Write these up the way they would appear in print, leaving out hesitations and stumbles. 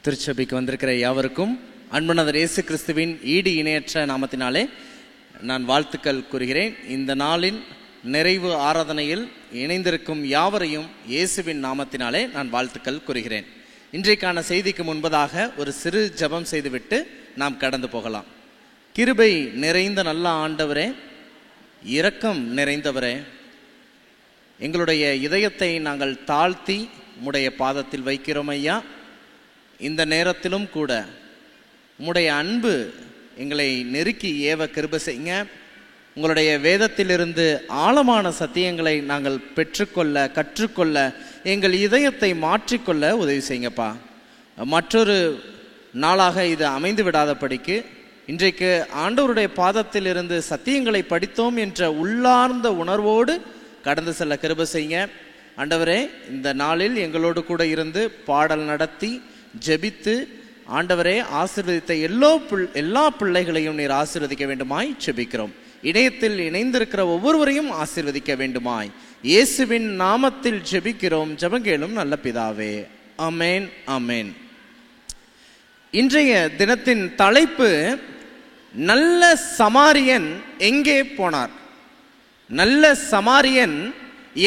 திருச்சபைக்கு வந்திருக்கிற யாவருக்கும் அன்புநாதர் இயேசு கிறிஸ்துவின் ஈடு இணையற்ற நாமத்தினாலே நான் வாழ்த்துக்கள் கூறுகிறேன். இந்த நாளின் நிறைவு ஆராதனையில் இணைந்திருக்கும் யாவரையும் இயேசுவின் நாமத்தினாலே நான் வாழ்த்துக்கள் கூறுகிறேன். இன்றைக்கான செய்திக்கு முன்பதாக ஒரு சிறு ஜெபம் செய்துவிட்டு நாம் கடந்து போகலாம். கிருபை நிறைந்த நல்ல ஆண்டவரே, இரக்கம் நிறைந்தவரே, எங்களுடைய இதயத்தை நாங்கள் தாழ்த்தி உம்முடைய பாதத்தில் வைக்கிறோம் ஐயா. இந்த நேரத்திலும் கூட உம்முடைய அன்பு எங்களை நெருக்கி ஏவ கிருபை செய்யுங்க. உங்களுடைய வேதத்திலிருந்து ஆழமான சத்தியங்களை நாங்கள் பெற்றுக்கொள்ள கற்றுக்கொள்ள எங்கள் இதயத்தை மாற்றிக்கொள்ள உதவி செய்யுங்கப்பா. மற்றொரு நாளாக இது அமைந்து விடாதபடிக்கு இன்றைக்கு ஆண்டவருடைய பாதத்திலிருந்து சத்தியங்களை படித்தோம் என்ற உள்ளார்ந்த உணர்வோடு கடந்து செல்ல கிருபை செய்யுங்க. ஆண்டவரே, இந்த நாளில் எங்களோடு கூட இருந்து பாடல் நடத்தி ஜெபித்து ஆண்டவரே ஆசீர்வதித்த எல்லா பிள்ளைகளையும் நீர் ஆசீர்வதிக்க வேண்டுமாய் ஜெபிக்கிறோம். இணையத்தில் இணைந்திருக்கிற ஒவ்வொருவரையும் ஆசீர்வதிக்க வேண்டுமாய் இயேசுவின் நாமத்தில் ஜெபிக்கிறோம். ஜெபங்கேளும் நல்ல பிதாவே, ஆமென் ஆமென். இன்றைய தினத்தின் தலைப்பு நல்ல சமாரியன் எங்கே போனார். நல்ல சமாரியன்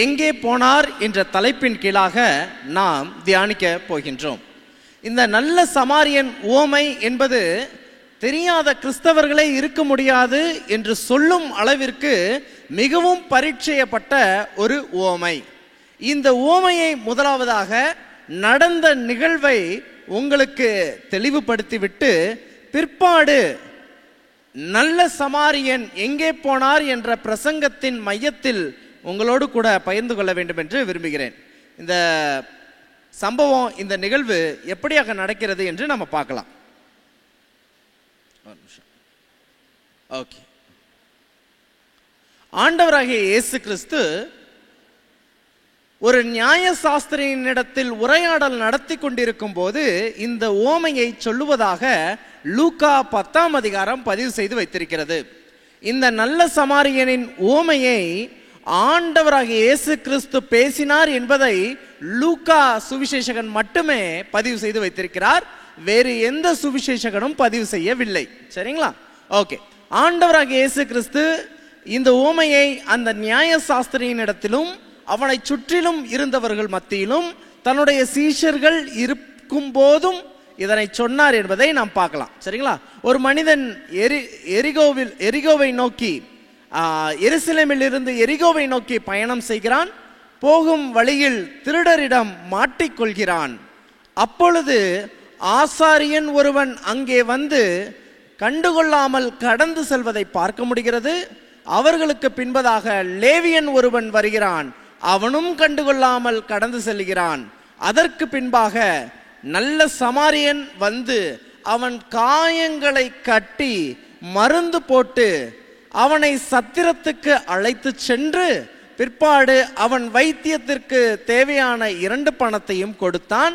எங்கே போனார் என்ற தலைப்பின் கீழாக நாம் தியானிக்க போகின்றோம். இந்த நல்ல சமாரியன் உவமை என்பது தெரியாத கிறிஸ்தவர்களே இருக்க முடியாது என்று சொல்லும் அளவிற்கு மிகவும் பரீட்சையப்பட்ட ஒரு உவமை. இந்த உவமையை முதலாவதாக நடந்த நிகழ்வை உங்களுக்கு தெளிவுபடுத்திவிட்டு பிற்பாடு நல்ல சமாரியன் எங்கே போனார் என்ற பிரசங்கத்தின் மையத்தில் உங்களோடு கூட பகிர்ந்து கொள்ள வேண்டும் என்று விரும்புகிறேன். இந்த சம்பவம், இந்த நிகழ்வு எப்படியாக நடக்கிறது என்று நம்ம பார்க்கலாம். ஓகே. ஆண்டவராகிய இயேசு கிறிஸ்து ஒரு நியாயசாஸ்திரியினிடத்தில் உரையாடல் நடத்தி கொண்டிருக்கும் போது இந்த உவமையை சொல்லுவதாக லூக்கா 10ஆம் அதிகாரம் பதிவு செய்து வைத்திருக்கிறது. இந்த நல்ல சமாரியனின் உவமையை ஆண்டவராகிய இயேசு கிறிஸ்து பேசினார் என்பதை லூக்கா சுவிசேஷகன் மட்டுமே பதிவு செய்து வைத்திருக்கிறார். வேறு எந்த சுவிசேஷகனும் பதிவு செய்யவில்லை. சரிங்களா? ஓகே. ஆண்டவராகிய இயேசு கிறிஸ்து இந்த உவமையை அந்த நியாயசாஸ்திரியினிடத்திலும் அவனை சுற்றிலும் இருந்தவர்கள் மத்தியிலும் தன்னுடைய சீஷர்கள் இருக்கும் போதும் இதனை சொன்னார் என்பதை நாம் பார்க்கலாம். சரிங்களா? ஒரு மனிதன் எரிகோவை நோக்கி எருசலேமில் இருந்து எரிகோவை நோக்கி பயணம் செய்கிறான். போகும் வழியில் திருடரிடம் மாட்டிக்கொள்கிறான். அப்பொழுது ஆசாரியன் ஒருவன் அங்கே வந்து கண்டுகொள்ளாமல் கடந்து செல்வதை பார்க்க முடிகிறது. அவர்களுக்கு பின்பதாக லேவியன் ஒருவன் வருகிறான். அவனும் கண்டுகொள்ளாமல் கடந்து செல்கிறான். அதற்கு பின்பாக நல்ல சமாரியன் வந்து அவன் காயங்களை கட்டி மருந்து போட்டு அவனை சத்திரத்துக்கு அழைத்து சென்று பிற்பாடு அவன் வைத்தியத்திற்கு தேவையான 2 பணத்தையும் கொடுத்தான்.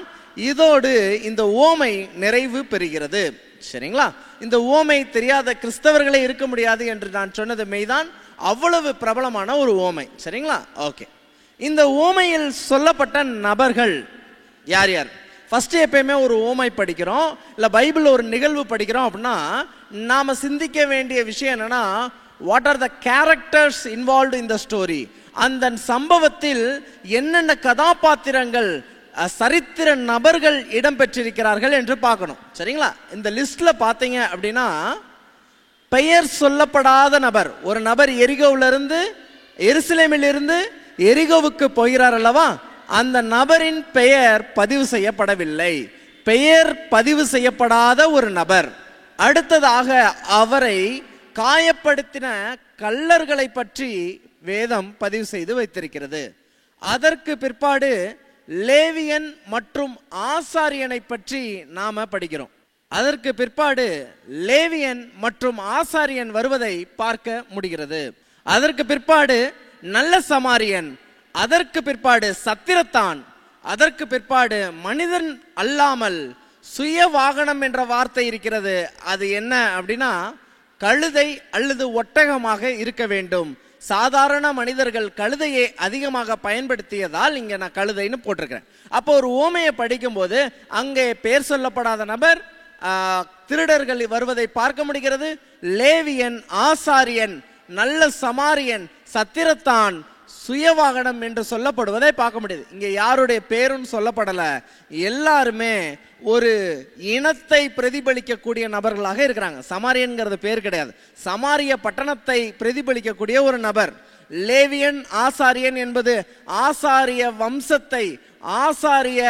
இதோடு இந்த உவமை நிறைவு பெறுகிறது. சரிங்களா? இந்த உவமை தெரியாத கிறிஸ்தவர்களே இருக்க முடியாது என்று நான் சொன்னது மெய்தான். அவ்வளவு பிரபலமான ஒரு உவமை. சரிங்களா? ஓகே. இந்த உவமையில் சொல்லப்பட்ட நபர்கள் யார் யார்? ஃபர்ஸ்ட் எப்பயுமே ஒரு உவமை படிக்கிறோம், இல்லை பைபிள் ஒரு நிகழ்வு படிக்கிறோம் அப்படின்னா நாம் சிந்திக்க வேண்டிய விஷயம் என்னன்னா, what are the characters involved in the story. அந்த சம்பவத்தில் என்னென்ன கதாபாத்திரங்கள் சரித்திர நபர்கள் இடம்பெற்றிருக்கிறார்கள் என்று பார்க்கணும். சரிங்களா? இந்த லிஸ்ட்ல பார்த்தீங்க அப்படின்னா பெயர் சொல்லப்படாத நபர், ஒரு நபர் எரிகோவிலிருந்து எருசலேமில் இருந்து எரிகோவுக்கு போகிறார் அல்லவா, அந்த நபரின் பெயர் பதிவு செய்யப்படவில்லை. பெயர் பதிவு செய்யப்படாத ஒரு நபர். அடுத்ததாக அவரை காயப்படுத்தின கள்ளர்களை பற்றி வேதம் பதிவு செய்து வைத்திருக்கிறது. அதற்கு பிற்பாடு லேவியன் மற்றும் ஆசாரியனை பற்றி நாம படிக்கிறோம். அதற்கு பிற்பாடு லேவியன் மற்றும் ஆசாரியன் வருவதை பார்க்க முடிகிறது. அதற்கு பிற்பாடு நல்ல சமாரியன், அதற்கு பிற்பாடு சத்திரத்தான், அதற்கு பிற்பாடு மனிதன் அல்லாமல் சுய வாகனம் என்ற வார்த்தை இருக்கிறது. அது என்ன அப்படின்னா, கழுதை அல்லது ஒட்டகமாக இருக்க வேண்டும். சாதாரண மனிதர்கள் கழுதையை அதிகமாக பயன்படுத்தியதால் இங்க நான் கழுதைன்னு போட்டிருக்கிறேன். அப்போ ஒரு உவமையை படிக்கும்போது அங்கே பெயர் சொல்லப்படாத நபர் திருடர்கள் வருவதை பார்க்க முடிகிறது. லேவியன், ஆசாரியன், நல்ல சமாரியன், சத்திரத்தான், சுயவாகனம் என்று சொல்லப்படுவதை பார்க்க முடியுது. இங்க யாருடைய பேரும் சொல்லப்படல. எல்லாருமே ஒரு இனத்தை பிரதிபலிக்கக்கூடிய நபர்களாக இருக்கிறாங்க. சமாரியன்கிறது பேர் கிடையாது, சமாரிய பட்டணத்தை பிரதிபலிக்கக்கூடிய ஒரு நபர். லேவியன், ஆசாரியன் என்பது ஆசாரிய வம்சத்தை, ஆசாரிய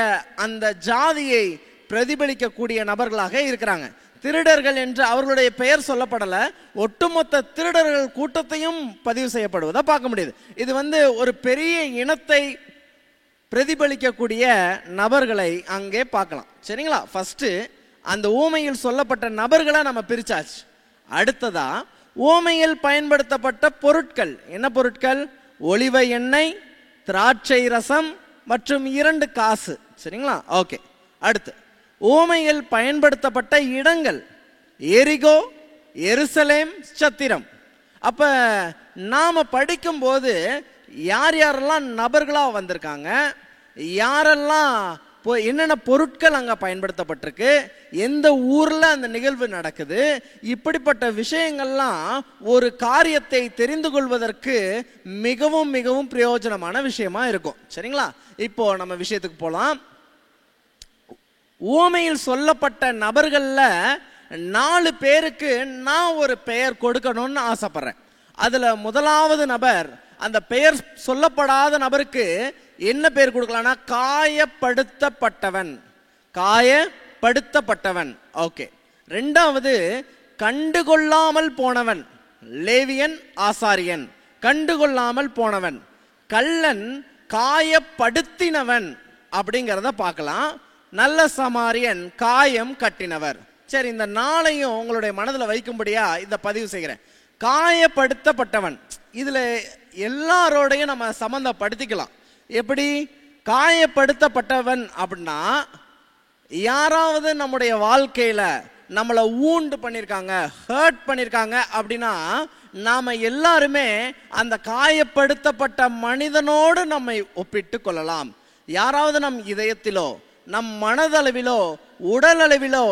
அந்த ஜாதியை பிரதிபலிக்கக்கூடிய நபர்களாக இருக்கிறாங்க. திருடர்கள் என்று அவர்களுடைய பெயர் சொல்லப்படல, ஒட்டுமொத்த திருடர்கள் கூட்டத்தையும் பதிவு செய்யப்படுவதை பார்க்க முடியுது. இது ஒரு பெரிய இனத்தை பிரதிபலிக்கக்கூடிய நபர்களை அங்கே பார்க்கலாம். சரிங்களா? ஃபர்ஸ்ட் அந்த ஊமையில் சொல்லப்பட்ட நபர்களை நம்ம பிரிச்சாச்சு. அடுத்ததா ஊமையில் பயன்படுத்தப்பட்ட பொருட்கள். என்ன பொருட்கள்? ஒலிவ எண்ணெய், திராட்சை ரசம் மற்றும் 2 காசு. சரிங்களா? ஓகே. அடுத்து ஊமையில் பயன்படுத்தப்பட்ட இடங்கள் எரிகோ, எருசலேம், சத்திரம். அப்ப நாம படிக்கும்போது யார் யாரெல்லாம் நபர்களா வந்திருக்காங்க, யாரெல்லாம் என்னென்ன பொருட்கள் அங்க பயன்படுத்தப்பட்டிருக்கு, எந்த ஊர்ல அந்த நிகழ்வு நடக்குது, இப்படிப்பட்ட விஷயங்கள்லாம் ஒரு காரியத்தை தெரிந்து கொள்வதற்கு மிகவும் மிகவும் பிரயோஜனமான விஷயமா இருக்கும். சரிங்களா? இப்போ நம்ம விஷயத்துக்கு போலாம். உவமையில் சொல்லப்பட்ட நபர்கள்ல 4 பேருக்கு நான் ஒரு பெயர் கொடுக்கணும்னு ஆசைப்படுறேன். அதுல முதலாவது நபர், அந்த பெயர் சொல்லப்படாத நபருக்கு என்ன பெயர் கொடுக்கலாம்னா காயப்படுத்தப்பட்டவன். காயப்படுத்தப்பட்டவன். ஓகே. 2வது கண்டுகொள்ளாமல் போனவன். லேவியன், ஆசாரியன், கண்டுகொள்ளாமல் போனவன். கள்ளன், காயப்படுத்தினவன் அப்படிங்கிறத பார்க்கலாம். நல்ல சமாரியன், காயம் கட்டினவர். சரி, இந்த 4ஐயும் உங்களுடைய மனதில் வைக்கும்படியா இதை பதிவு செய்கிறேன். காயப்படுத்தப்பட்டவன், இதுல எல்லாரோடையும் நம்ம சம்பந்தப்படுத்திக்கலாம். எப்படி? காயப்படுத்தப்பட்டவன் அப்படின்னா யாராவது நம்முடைய வாழ்க்கையில நம்மளை ஊண்டு பண்ணியிருக்காங்க, ஹர்ட் பண்ணியிருக்காங்க அப்படின்னா நாம எல்லாருமே அந்த காயப்படுத்தப்பட்ட மனிதனோடு நம்மை ஒப்பிட்டு கொள்ளலாம். யாராவது நம் இதயத்திலோ, நம் மனதளவிலோ, உடல் அளவிலோ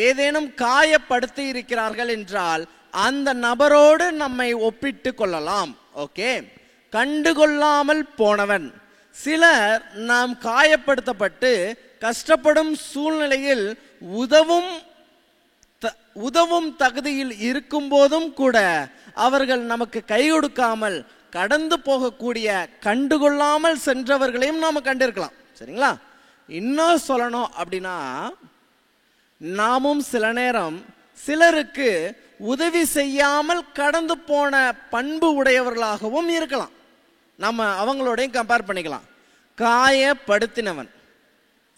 ஏதேனும் காயப்படுத்தி இருக்கிறார்கள் என்றால் அந்த நபரோடு நம்மை ஒப்பிட்டு கொள்ளலாம். ஓகே. கண்டுகொள்ளாமல் போனவன், சிலர் நாம் காயப்படுத்தப்பட்டு கஷ்டப்படும் சூழ்நிலையில் உதவும் தகுதியில் இருக்கும் போதும் கூட அவர்கள் நமக்கு கை கொடுக்காமல் கடந்து போகக்கூடிய கண்டுகொள்ளாமல் சென்றவர்களையும் நாம கண்டிருக்கலாம். சரிங்களா? இன்னும் சொல்லணும் அப்படின்னா நாமும் சில நேரம் சிலருக்கு உதவி செய்யாமல் கடந்து போன பண்பு உடையவர்களாகவும் இருக்கலாம். நம்ம அவங்களோடையும் கம்பேர் பண்ணிக்கலாம். காயப்படுத்தினவன்,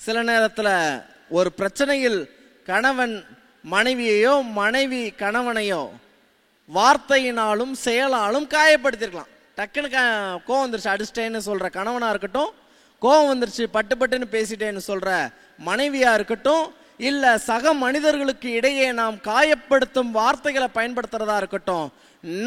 சில நேரத்தில் ஒரு பிரச்சனையில் கணவன் மனைவியையோ, மனைவி கணவனையோ வார்த்தையினாலும் செயலாலும் காயப்படுத்திருக்கலாம். டக்குன்னு கோவம் வந்துருச்சு அடிச்சிட்டேன்னு சொல்ற கணவனா இருக்கட்டும், கோவம் வந்துருச்சு பட்டு பட்டுன்னு பேசிட்டேன்னு சொல்ற மனைவியா இருக்கட்டும், இல்ல சக மனிதர்களுக்கு இடையே நாம் காயப்படுத்தும் வார்த்தைகளை பயன்படுத்துறதா இருக்கட்டும்,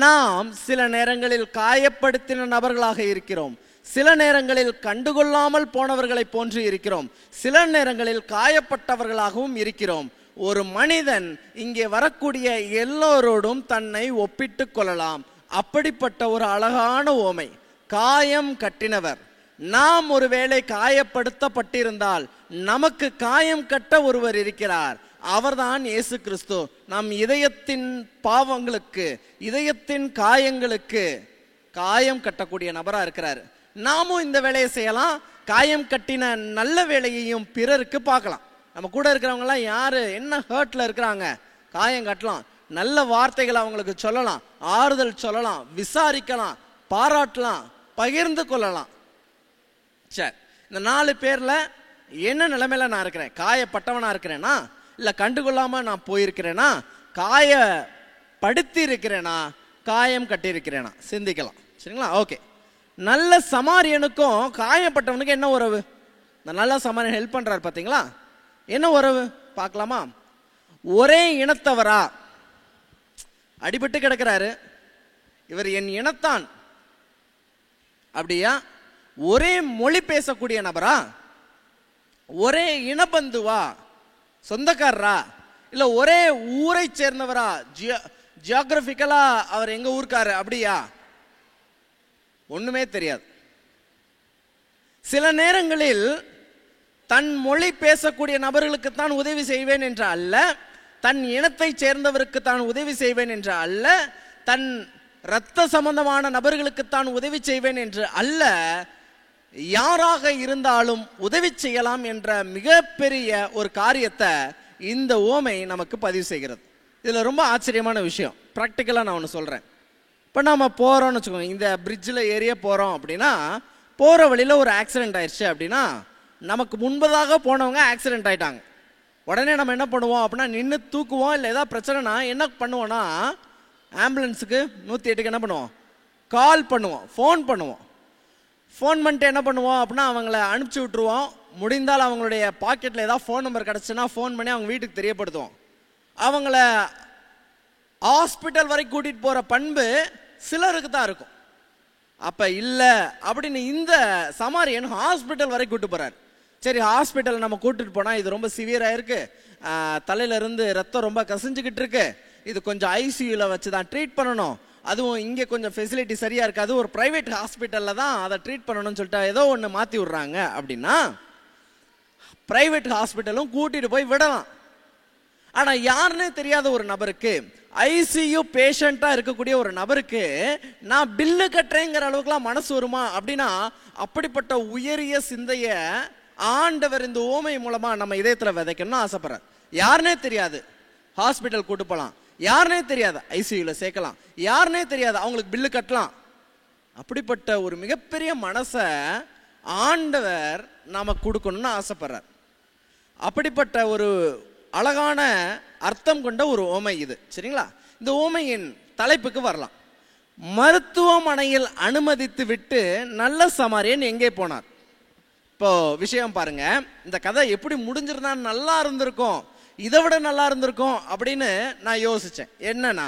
நாம் சில நேரங்களில் காயப்படுத்தின நபர்களாக இருக்கிறோம். சில நேரங்களில் கண்டுகொள்ளாமல் போனவர்களை போன்று இருக்கிறோம். சில நேரங்களில் காயப்பட்டவர்களாகவும் இருக்கிறோம். ஒரு மனிதன் இங்கே வரக்கூடிய எல்லோரோடும் தன்னை ஒப்பிட்டு கொள்ளலாம். அப்படிப்பட்ட ஒரு அழகான உவமை, காயம் கட்டினவர். நாம் ஒருவேளை காயப்படுத்தப்பட்டிருந்தால் நமக்கு காயம் கட்ட ஒருவர் இருக்கிறார். அவர்தான் இயேசு கிறிஸ்து. நம் இதயத்தின் பாவங்களுக்கு, இதயத்தின் காயங்களுக்கு காயம் கட்டக்கூடிய நபரா இருக்கிறார். நாமும் இந்த வேலையை செய்யலாம். காயம் கட்டின நல்ல வேலையையும் பிறருக்கு பார்க்கலாம். நம்ம கூட இருக்கிறவங்க எல்லாம் யாரு என்ன ஹர்ட்ல இருக்கிறாங்க, காயம் கட்டலாம். நல்ல வார்த்தைகளை அவங்களுக்கு சொல்லலாம், ஆறுதல் சொல்லலாம், விசாரிக்கலாம், பாராட்டலாம், பகிர்ந்து கொள்ளலாம். சரி, இந்த 4 பேர்ல என்ன நிலைமையில நான் இருக்கிறேன்? காயப்பட்டவனா இருக்கிறேனா, இல்ல கண்டுகொள்ளாம நான் போயிருக்கிறேனா, காயப்படுத்தி இருக்கிறேனா, காயம் கட்டி இருக்கிறேனா? சிந்திக்கலாம். சரிங்களா? ஓகே. நல்ல சமாரியனுக்கும் காயப்பட்டவனுக்கு என்ன உறவு? இந்த நல்ல சமாரியன் ஹெல்ப் பண்றாரு பாத்தீங்களா, என்ன உறவு பார்க்கலாமா? ஒரே இனத்தவரா, அடிபட்டு கிடக்கிறாரு, இவர் என் இனத்தான், அப்படியா? ஒரே மொழி பேசக்கூடிய நபரா? ஒரே இனபந்துவா? சொந்தக்காரரா? இல்ல ஒரே ஊரை சேர்ந்தவரா? ஜியோகிராபிக்கலா அவர் எங்க ஊர்க்காரு அப்படியா? ஒண்ணுமே தெரியாது. சில நேரங்களில் தன் மொழி பேசக்கூடிய நபர்களுக்கு தான் உதவி செய்வேன் என்ற அல்ல, தன் இனத்தை சேர்ந்தவருக்கு தான் உதவி செய்வேன் என்ற அல்ல, தன் இரத்த சம்பந்தமான நபர்களுக்கு தான் உதவி செய்வேன் என்று அல்ல, யாராக இருந்தாலும் உதவி செய்யலாம் என்ற மிகப்பெரிய ஒரு காரியத்தை இந்த ஓமை நமக்கு பதிவு செய்கிறது. இதுல ரொம்ப ஆச்சரியமான விஷயம், ப்ராக்டிக்கலா நான் ஒன்று சொல்றேன். இப்போ நம்ம போறோம்னு வச்சுக்கோங்க, இந்த பிரிட்ஜில் ஏறிய போறோம் அப்படின்னா, போற வழியில ஒரு ஆக்சிடென்ட் ஆயிடுச்சு அப்படின்னா, நமக்கு முன்பதாக போனவங்க ஆக்சிடென்ட் ஆயிட்டாங்க. உடனே நம்ம என்ன பண்ணுவோம் அப்படின்னா, நின்று தூக்குவோம். இல்லை ஏதாவது பிரச்சனைனா என்ன பண்ணுவோம்னா, ஆம்புலன்ஸுக்கு 108க்கு என்ன பண்ணுவோம், கால் பண்ணுவோம், ஃபோன் பண்ணுவோம். ஃபோன் பண்ணிட்டு என்ன பண்ணுவோம் அப்படின்னா, அவங்கள அனுப்பிச்சி விட்டுருவோம். முடிந்தால் அவங்களுடைய பாக்கெட்டில் ஏதாவது ஃபோன் நம்பர் கிடச்சுன்னா ஃபோன் பண்ணி அவங்க வீட்டுக்கு தெரியப்படுத்துவோம். அவங்கள ஹாஸ்பிட்டல் வரைக்கும் கூட்டிகிட்டு போகிற பண்பு சிலருக்கு தான் இருக்கும். அப்போ இல்லை அப்படின்னு இந்த சமாரியன் ஹாஸ்பிட்டல் வரைக்கும் கூட்டு போகிறார். சரி, ஹாஸ்பிட்டல் நம்ம கூட்டிட்டு போனால் இது ரொம்ப சிவியராக இருக்கு, தலையிலேருந்து ரத்தம் ரொம்ப கசிஞ்சுக்கிட்டு இருக்கு, இது கொஞ்சம் ஐசியூவில் வச்சு தான் ட்ரீட் பண்ணணும், அதுவும் இங்கே கொஞ்சம் ஃபெசிலிட்டி சரியாக இருக்காது, ஒரு ப்ரைவேட் ஹாஸ்பிட்டலில் தான் அதை ட்ரீட் பண்ணணும்னு சொல்லிட்டு ஏதோ ஒன்று மாற்றி விட்றாங்க அப்படின்னா ப்ரைவேட் ஹாஸ்பிட்டலும் கூட்டிகிட்டு போய் விடலாம். ஆனால் யாருன்னே தெரியாத ஒரு நபருக்கு, ஐசியூ பேஷண்ட்டாக இருக்கக்கூடிய ஒரு நபருக்கு நான் பில்லு கட்டுறேங்கிற அளவுக்குலாம் மனசு வருமா அப்படின்னா, அப்படிப்பட்ட உயரிய சிந்தையை ஆண்டவர் இந்த ஓமை மூலமா நம்ம இதயத்தில் விதைக்கணும்னு ஆசைப்படுறார். யாருனே தெரியாது, ஹாஸ்பிட்டல் கூட்டு போகலாம், யாருனே தெரியாது, ஐசியூவில் சேர்க்கலாம், யாருனே தெரியாது, அவங்களுக்கு பில்லு கட்டலாம். அப்படிப்பட்ட ஒரு மிகப்பெரிய மனசை ஆண்டவர் நாம கொடுக்கணும்னு ஆசைப்படுறார். அப்படிப்பட்ட ஒரு அழகான அர்த்தம் கொண்ட ஒரு ஓமை இது. சரிங்களா? இந்த ஓமையின் தலைப்புக்கு வரலாம். மருத்துவமனையில் அனுமதித்து விட்டு நல்ல சமாரியன் எங்கே போனார்? இப்போ விஷயம் பாருங்க, இந்த கதை எப்படி முடிஞ்சிருந்தா நல்லா இருந்திருக்கும், இதை விட நல்லா இருந்திருக்கும் அப்படின்னு நான் யோசிச்சேன். என்னன்னா,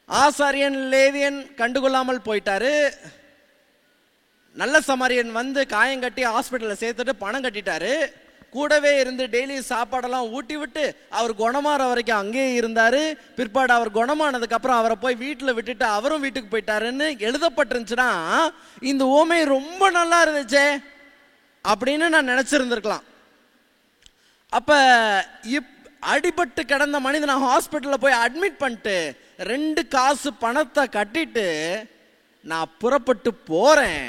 ஆசாரியன் லேவியன் கண்டுகொள்ளாமல் போயிட்டாரு, நல்ல சமாரியன் வந்து காயம் கட்டி ஹாஸ்பிட்டலில் சேர்த்துட்டு பணம் கட்டிட்டாரு, கூடவே இருந்து டெய்லி சாப்பாடெல்லாம் ஊட்டி விட்டு அவர் குணமாற வரைக்கும் அங்கேயே இருந்தாரு. பிற்பாடு அவர் குணமானதுக்கு அப்புறம் அவரை போய் வீட்டில் விட்டுட்டு அவரும் வீட்டுக்கு போயிட்டாருன்னு எழுதப்பட்டிருந்துச்சுன்னா இந்த ஓமை ரொம்ப நல்லா இருந்துச்சே அப்படின்னு நான் நினைச்சிருந்திருக்கலாம். அப்ப அடிபட்டு கிடந்த மனிதனை ஹாஸ்பிட்டலில் போய் அட்மிட் பண்ணிட்டு 2 காசு பணத்தை கட்டிட்டு நான் புறப்பட்டு போறேன்,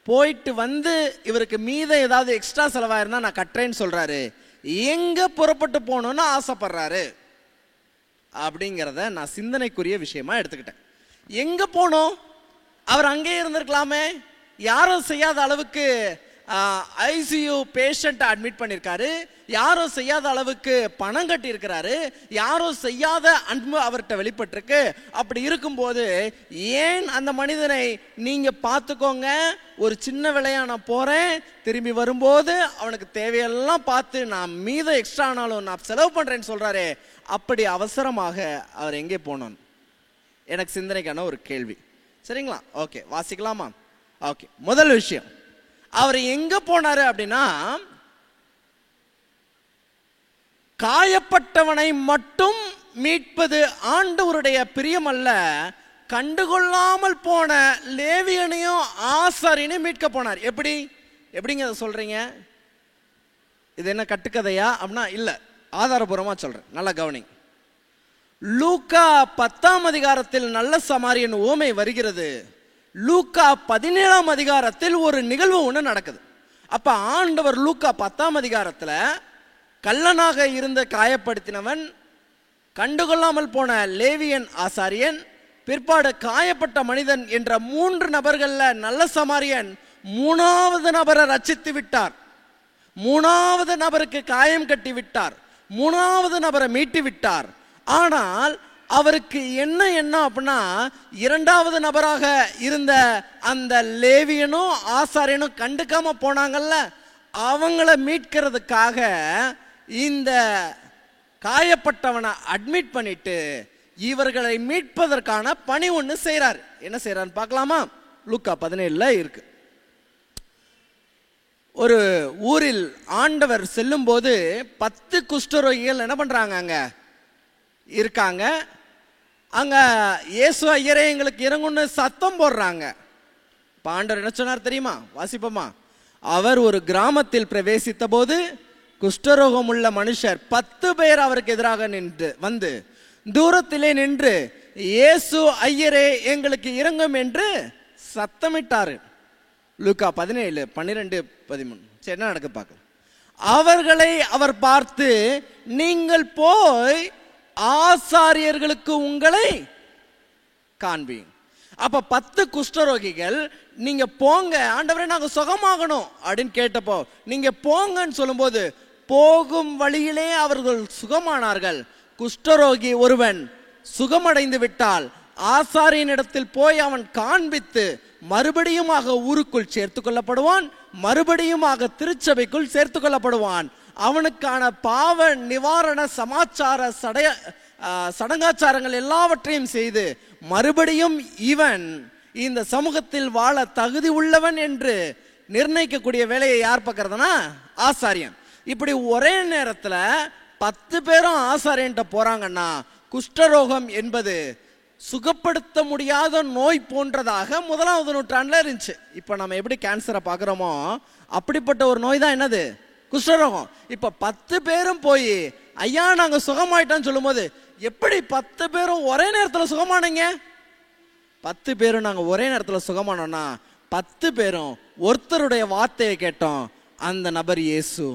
போயிட்டு வந்து இவருக்கு மீதம் ஏதாவது எக்ஸ்ட்ரா செலவாயிருந்தா நான் கட்டுறேன்னு சொல்றாரு. எங்க புறப்பட்டு போகணும்னு ஆசைப்படுறாரு அப்படிங்கிறத நான் சிந்தனைக்குரிய விஷயமா எடுத்துக்கிட்டேன். எங்க போனோம்? அவர் அங்கே இருந்திருக்கலாமே. யாரும் செய்யாத அளவுக்கு ஐசியூ பேஷண்ட் அட்மிட் பண்ணியிருக்காரு, யாரும் செய்யாத அளவுக்கு பணம் கட்டி இருக்கிறாரு, யாரும் செய்யாத அன்பு அவர்கிட்ட வெளிப்பட்டிருக்கு. அப்படி இருக்கும்போது ஏன் அந்த மனிதனை நீங்க பார்த்துக்கோங்க, ஒரு சின்ன வேலையா நான் போறேன், திரும்பி வரும்போது அவனுக்கு தேவையெல்லாம் பார்த்து நான் மீதம் எக்ஸ்ட்ரா ஆனாலும் நான் செலவு பண்றேன்னு சொல்றாரு. அப்படி அவசரமாக அவர் எங்கே போனோம்? எனக்கு சிந்தனைக்கான ஒரு கேள்வி. சரிங்களா? ஓகே, வாசிக்கலாமா? ஓகே, முதல் விஷயம், அவர் எங்க போனாரு அப்படின்னா, காயப்பட்டவனை மட்டும் மீட்பது ஆண்டவருடைய பிரியம் அல்ல, கண்டுகொள்ளாமல் போன லேவியனையும் ஆசாரியனையும் மீட்க போனார். எப்படிங்க அதை சொல்றீங்க? இது என்ன கட்டுக்கதையா அப்படின்னா இல்ல, ஆதாரபூர்வமா சொல்றேன், நல்லா கவனிங்க. லூக்கா 10ஆம் அதிகாரத்தில் நல்ல சமாரியன் ஓமை வருகிறது. லூக்கா 17ஆம் அதிகாரத்தில் ஒரு நிகழ்வு ஒன்று நடக்குது. அப்ப ஆண்டவர் லூக்கா 10ஆம் அதிகாரத்தில் கள்ளனாக இருந்த காயப்படுத்தினவன், கண்டுகொள்ளாமல் போன லேவியன் ஆசாரியன், பிற்பாடு காயப்பட்ட மனிதன் என்ற 3 நபர்கள்ல நல்ல சமாரியன் 3வது நபரை ரட்சித்து விட்டார். 3வது நபருக்கு காயம் கட்டி விட்டார், 3வது நபரை மீட்டு விட்டார். ஆனால் அவருக்கு என்ன அப்படின்னா, 2வது நபராக இருந்த அந்த லேவியனும் ஆசாரியனும் கண்டுக்காம போனாங்கல்ல, அவங்கள மீட்கிறதுக்காக இந்த காயப்பட்டவனை அட்மிட் பண்ணிட்டு இவர்களை மீட்பதற்கான பணி ஒன்று செய்யறார். என்ன செய்யறான்னு பார்க்கலாமா? லூக்கா 17 இருக்கு. ஒரு ஊரில் ஆண்டவர் செல்லும் போது 10 குஷ்டரோகிகள் என்ன பண்றாங்க, அங்க இருக்காங்க. அங்க இயேசு ஐயரே எங்களுக்கு இறங்குன்னு சத்தம் போடுறாங்க. இப்ப ஆண்டவர் என்ன சொன்னார் தெரியுமா? வாசிப்போமா? அவர் ஒரு கிராமத்தில் பிரவேசித்த போது குஷ்டரோகம் உள்ள மனுஷர் 10 பேர் அவருக்கு எதிராக வந்து தூரத்திலே நின்று இயேசு ஐயரே எங்களுக்கு இறங்கும் என்று சத்தமிட்டாரு. லூக்கா 17:12-13. சரி, என்ன நடக்க பார்க்க. அவர்களை அவர் பார்த்து, நீங்கள் போய் ஆசாரியர்களுக்கு உங்களை காண்பீங்க. அப்ப 10 குஷ்டரோகிகள் நீங்க போங்க, ஆண்டவரே நாங்க சுகமாகணும் அப்படின்னு கேட்டப்போ நீங்க போங்கன்னு சொல்லும்போது போகும் வழியிலே அவர்கள் சுகமானார்கள். குஷ்டரோகி ஒருவன் சுகமடைந்து விட்டால் ஆசாரியனிடத்தில் போய் அவன் காண்பித்து மறுபடியுமாக ஊருக்குள் சேர்த்து கொள்ளப்படுவான், மறுபடியுமாக திருச்சபைக்குள் சேர்த்து கொள்ளப்படுவான். அவனுக்கான பாவ நிவாரண சமாச்சார சடங்காச்சாரங்கள் எல்லாவற்றையும் செய்து மறுபடியும் இவன் இந்த சமூகத்தில் வாழ தகுதி உள்ளவன் என்று நிர்ணயிக்கக்கூடிய வேலையை யார் பார்க்கறதுனா ஆசாரியன். இப்படி ஒரே நேரத்தில் 10 பேரும் ஆசாரியன்ட்ட போறாங்கன்னா குஷ்டரோகம் என்பது சுகப்படுத்த முடியாத நோய் போன்றதாக 1ஆவது நூற்றாண்டுல இருந்துச்சு. இப்ப நம்ம எப்படி கேன்சரை பார்க்கிறோமோ அப்படிப்பட்ட ஒரு நோய் தான் என்னது, குஷ்டரோகம். இப்ப 10 பேரும் போய் ஐயா நாங்க சுகமாயிட்டோம்னு சொல்லும் போது எப்படி 10 பேரும் ஒரே நேரத்தில் சுகமானீங்க? 10 பேரும் நாங்க ஒரே நேரத்தில் சுகமானோம்னா 10 பேரும் ஒருத்தருடைய வார்த்தையை கேட்டோம், அந்த நபர் இயேசு.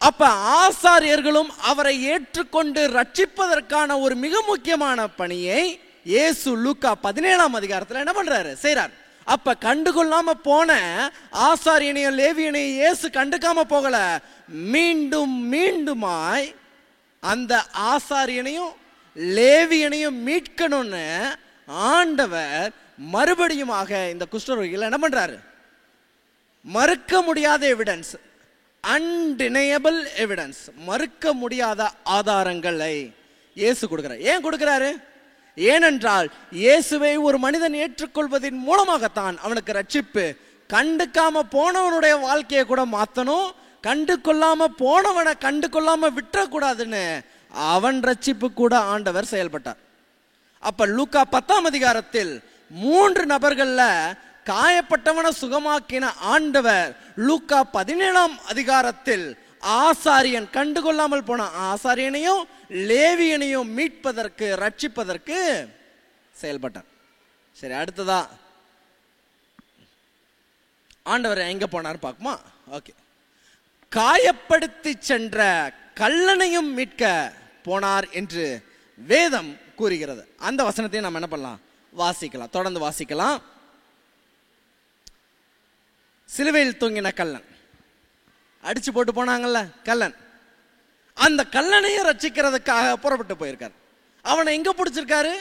அப்ப ஆசாரியர்களும் அவரை ஏற்றுக்கொண்டு ரட்சிப்பதற்கான ஒரு மிக முக்கியமான பணியை இயேசு லூக்கா 17ஆம் அதிகாரத்தில் என்ன பண்றாரு, செய்றார். அப்ப கண்டுகொள்ளாம போன ஆசாரியனையும் லேவியனையும் இயேசு கண்டுக்காம போகல, மீண்டும் மீண்டுமாய் அந்த ஆசாரியனையும் லேவியனையும் மீட்கணும்னு ஆண்டவர் மறுபடியுமாக இந்த குஷ்டரோகிகள் என்ன பண்றாரு, மறுக்க முடியாத எவிடன்ஸ், அன்டினையபிள் எவிடன்ஸ், மறுக்க முடியாத ஆதாரங்களை இயேசு கொடுக்கிறார். ஏன் கொடுக்கிறாரு? ஏனென்றால் இயேசுவை ஒரு மனிதன் ஏற்றுக்கொள்வதன் மூலமாகத்தான் அவனுக்கு ரட்சிப்பு. கண்டுக்காம போனவனுடைய வாழ்க்கையை கூட மாத்தணும், கண்டு கொள்ளாம போனவனை கண்டு கொள்ளாம விட்டுறக்கூடாதுன்னு அவன் ரட்சிப்பு கூட ஆண்டவர் செயல்பட்டார். அப்ப லூக்கா 10ஆம் அதிகாரத்தில் 3 நபர்கள்ல காயப்பட்டவனை சுகமாக்கின ஆண்டவர் லூக்கா 17ஆம் அதிகாரத்தில் ஆசாரியன் கண்டுகொள்ளாமல் போன ஆசாரியனையும் லேவியனையும் மீட்பதற்கு ரட்சிப்பதற்கு செயல்பட்டார். சரி, அடுத்ததா ஆண்டவர் எங்க போனார் பார்க்குமா? ஓகே, காயப்படுத்தி சென்ற கள்ளனையும் மீட்க போனார் என்று வேதம் கூறுகிறது. அந்த வசனத்தையும் நம்ம என்ன பண்ணலாம், வாசிக்கலாம், தொடர்ந்து வாசிக்கலாம். சிலுவையில் தொங்கின கள்ளன், அடிச்சு போட்டு போனாங்கல்ல கள்ளன், அந்த கள்ளனையும் ரட்சிக்கிறதுக்காக புறப்பட்டு போயிருக்காரு. அவனை எங்க பிடிச்சிருக்காரு?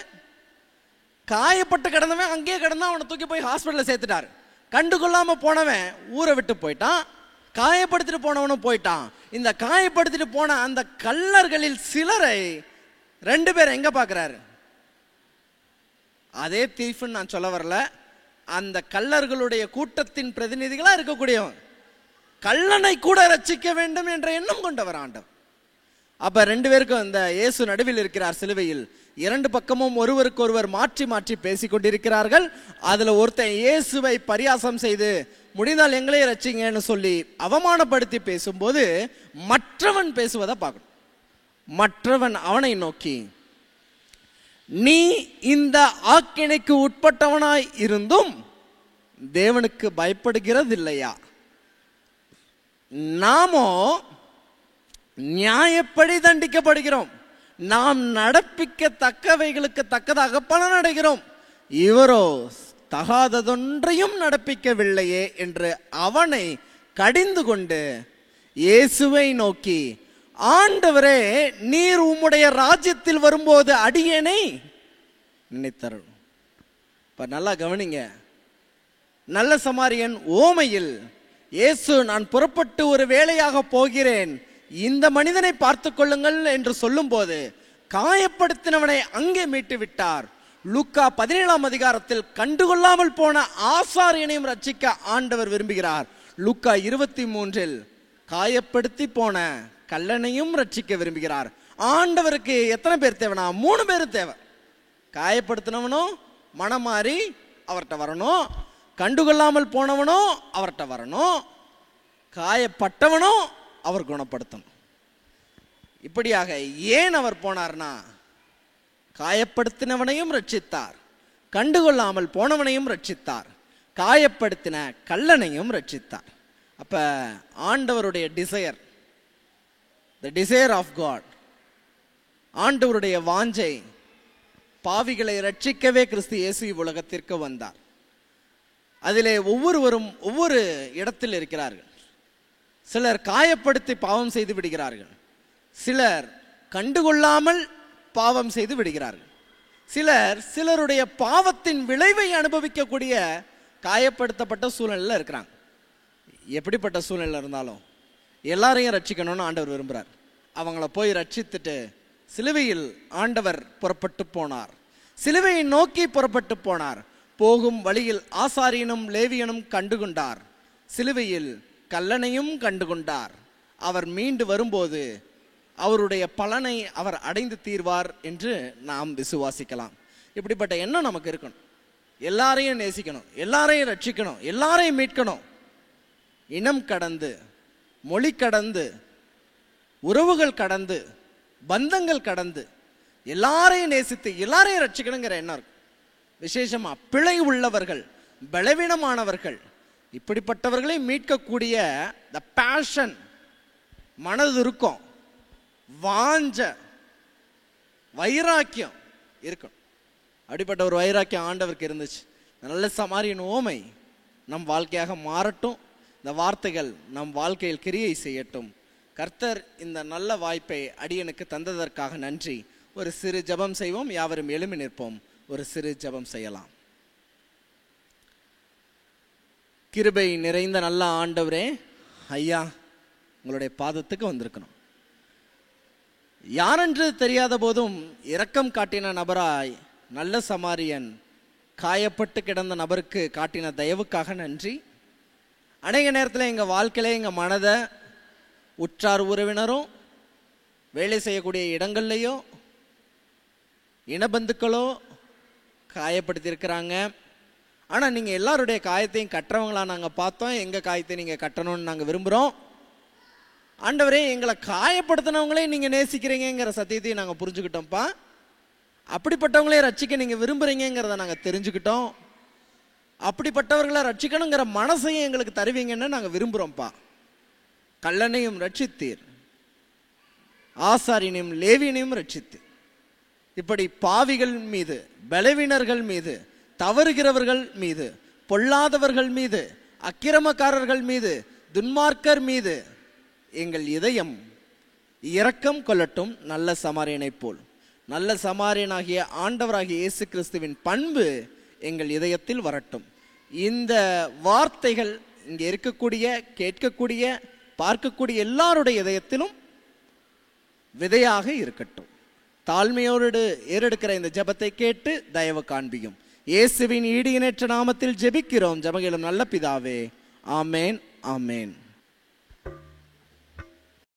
காயப்பட்டு கிடந்தவன் அங்கேயே கிடந்தான், அவனை தூக்கி போய் ஹாஸ்பிட்டல்ல சேர்த்துட்டாரு. கண்டுகொள்ளாம போனவன் ஊரை விட்டு போயிட்டான், காயப்படுத்திட்டு போனவனும் போயிட்டான். இந்த காயப்படுத்திட்டு போன அந்த கள்ளர்களில் சிலரை 2 பேர் எங்க பார்க்கிறாரு? அதே தீஃப்னு நான் சொல்ல வரல, அந்த கள்ளர்களுடைய கூட்டத்தின் பிரதிநிதிகளா இருக்கக்கூடியவன், கள்ளனை கூட ரட்சிக்க வேண்டும் என்ற எண்ணம் கொண்டவர் ஆண்டவர். அப்ப 2 பேருக்கும் இந்த இயேசு நடுவில் இருக்கிறார் சிலுவையில். 2 பக்கமும் ஒருவருக்கு ஒருவர் மாற்றி மாற்றி பேசிக் கொண்டிருக்கிறார்கள். அதுல ஒருத்தன் இயேசுவை பரியாசம் செய்து முடிந்தால் எங்களே ரட்சிங்கன்னு சொல்லி அவமானப்படுத்தி பேசும்போது மற்றவன் பேசுவதை பார்க்கணும். மற்றவன் அவனை நோக்கி, நீ இந்த ஆக்கினைக்கு உட்பட்டவனாய் இருந்தும் தேவனுக்கு பயப்படுகிறது இல்லையா? நாமோ நியாயப்படி தண்டிக்கப்படுகிறோம், நாம் நடப்பிக்கத்தக்கவைகளுக்கு தக்கதாக பலன் அடைகிறோம், இவரோ தகாததொன்றையும் நடப்பிக்கவில்லையே என்று அவனை கடிந்து கொண்டு இயேசுவை நோக்கி, ஆண்டவரே நீர் உம்முடைய ராஜ்யத்தில் வரும்போது அடியேனை நினைத்தருள். இப்ப நல்லா கவனிங்க, நல்ல சமாரியன் ஓமையில் இயேசு நான் புறப்பட்டு ஒரு வேலையாக போகிறேன், இந்த மனிதனை பார்த்து கொள்ளுங்கள் என்று சொல்லும் போது காயப்படுத்தினவனை அங்கே மீட்டு விட்டார். லூக்கா 17ஆம் அதிகாரத்தில் கண்டுகொள்ளாமல் போன ஆசாரியனையும் ரட்சிக்க ஆண்டவர் விரும்புகிறார். லூக்கா 23இல் காயப்படுத்தி போன கள்ளனையும் ரட்சிக்க விரும்புகிறார். ஆண்டவருக்கு எத்தனை பேர் தேவைனா? 3 பேர் தேவை. காயப்படுத்தினவனும் மனம் மாறி அவர்கிட்ட வரணும், கண்டுகொள்ளாமல் போனவனும் அவர்கிட்ட வரணும், காயப்பட்டவனும் அவர் குணப்படுத்தணும். இப்படியாக ஏன் அவர் போனார்னா, காயப்படுத்தினவனையும் ரட்சித்தார், கண்டுகொள்ளாமல் போனவனையும் ரட்சித்தார், காயப்படுத்தின கள்ளனையும் ரட்சித்தார். அப்ப ஆண்டவருடைய desire, the desire of God, ஆண்டவருடைய வாஞ்சை பாவிகளை ரட்சிக்கவே கிறிஸ்து இயேசு உலகத்திற்கு வந்தார். அதிலே ஒவ்வொருவரும் ஒவ்வொரு இடத்தில் இருக்கிறார்கள். சிலர் காயப்படுத்தி பாவம் செய்து விடுகிறார்கள், சிலர் கண்டுகொள்ளாமல் பாவம் செய்து விடுகிறார்கள், சிலருடைய பாவத்தின் விளைவை அனுபவிக்கக்கூடிய காயப்படுத்தப்பட்ட சூழ்நிலையில் இருக்கிறாங்க. எப்படிப்பட்ட சூழ்நிலை இருந்தாலும் எல்லாரையும் ரட்சிக்கணும்னு ஆண்டவர் விரும்புகிறார். அவங்கள போய் ரட்சித்துட்டு சிலுவையில் ஆண்டவர் புறப்பட்டு போனார், சிலுவையை நோக்கி புறப்பட்டு போனார். போகும் வழியில் ஆசாரியனும் லேவியனும் கண்டுகொண்டார், சிலுவையில் கல்லனையும் கண்டுகொண்டார். அவர் மீண்டு வரும்போது அவருடைய பலனை அவர் அடைந்து தீர்வார் என்று நாம் விசுவாசிக்கலாம். இப்படிப்பட்ட எண்ணம் நமக்கு இருக்கணும். எல்லாரையும் நேசிக்கணும், எல்லாரையும் ரட்சிக்கணும், எல்லாரையும் மீட்கணும். இனம் கடந்து, மொழி கடந்து, உறவுகள் கடந்து, பந்தங்கள் கடந்து எல்லாரையும் நேசித்து எல்லாரையும் ரட்சிக்கணுங்கிற எண்ணம் இருக்கு. விசேஷமா பிழை உள்ளவர்கள், பலவீனமானவர்கள், இப்படிப்பட்டவர்களை மீட்கக்கூடிய த பேஷன், மனது இருக்கும், வாஞ்ச, வைராக்கியம் இருக்கும். அப்படிப்பட்ட ஒரு வைராக்கியம் ஆண்டவருக்கு இருந்துச்சு. நல்ல சமாரியன் ஓமை நம் வாழ்க்கையாக மாறட்டும். இந்த வார்த்தைகள் நம் வாழ்க்கையில் கிரியை செய்யட்டும். கர்த்தர் இந்த நல்ல வாய்ப்பை அடியனுக்கு தந்ததற்காக நன்றி. ஒரு சிறு ஜெபம் செய்வோம். யாவரும் எழும்பி நிற்போம். ஒரு சிறு ஜெபம் செய்யலாம். கிருபை நிறைந்த நல்ல ஆண்டவரே, ஐயா, உங்களுடைய பாதத்துக்கு வந்திருக்கணும். யாரென்று தெரியாத போதும் இரக்கம் காட்டின நபராய் நல்ல சமாரியன் காயப்பட்டு கிடந்த நபருக்கு காட்டின தயவுக்காக நன்றி. அநேக நேரத்தில் எங்கள் வாழ்க்கையில எங்கள் மனதை உற்றார் உறவினரும், வேலை செய்யக்கூடிய இடங்கள்லையோ, இனபந்துக்களோ காயப்படுத்தியிருக்கிறாங்க. ஆனால் நீங்கள் எல்லாருடைய காயத்தையும் கட்டுறவங்களா நாங்கள் பார்த்தோம். எங்கள் காயத்தை நீங்கள் கட்டணும்னு நாங்கள் விரும்புகிறோம். ஆண்டவரே, எங்களை காயப்படுத்தினவங்களே நீங்கள் நேசிக்கிறீங்கிற சத்தியத்தையும் நாங்கள் புரிஞ்சுக்கிட்டோம்ப்பா. அப்படிப்பட்டவங்களே ரட்சிக்க நீங்கள் விரும்புகிறீங்கிறத நாங்கள் தெரிஞ்சுக்கிட்டோம். அப்படிப்பட்டவர்களை ரட்சிக்கணுங்கிற மனசையும் எங்களுக்கு தருவீங்கன்னு நாங்கள் விரும்புகிறோம்ப்பா. கள்ளனையும் ரட்சித்தீர், ஆசாரியனையும் லேவியனையும் ரட்சித்தீர். இப்படி பாவிகள் மீது, பலவீனர்கள் மீது, தவறுகிறவர்கள் மீது, பொல்லாதவர்கள் மீது, அக்கிரமக்காரர்கள் மீது, துன்மார்க்கர் மீது எங்கள் இதயம் இரக்கம் கொள்ளட்டும். நல்ல சமாரியனைப் போல் நல்ல சமாரியனாகிய ஆண்டவராகிய இயேசு கிறிஸ்துவின் பண்பு எங்கள் இதயத்தில் வரட்டும். இந்த வார்த்தைகள் இங்கே இருக்கக்கூடிய, கேட்கக்கூடிய, பார்க்கக்கூடிய எல்லாருடைய இதயத்திலும் விதையாக இருக்கட்டும். தாழ்மையோடு ஏறெடுக்கிற இந்த ஜெபத்தை கேட்டு தயவு காண்பியும். இயேசுவின் ஈடு இணையற்ற நாமத்தில் ஜெபிக்கிறோம் ஜெபங்களும் நல்ல பிதாவே. ஆமேன், ஆமேன்.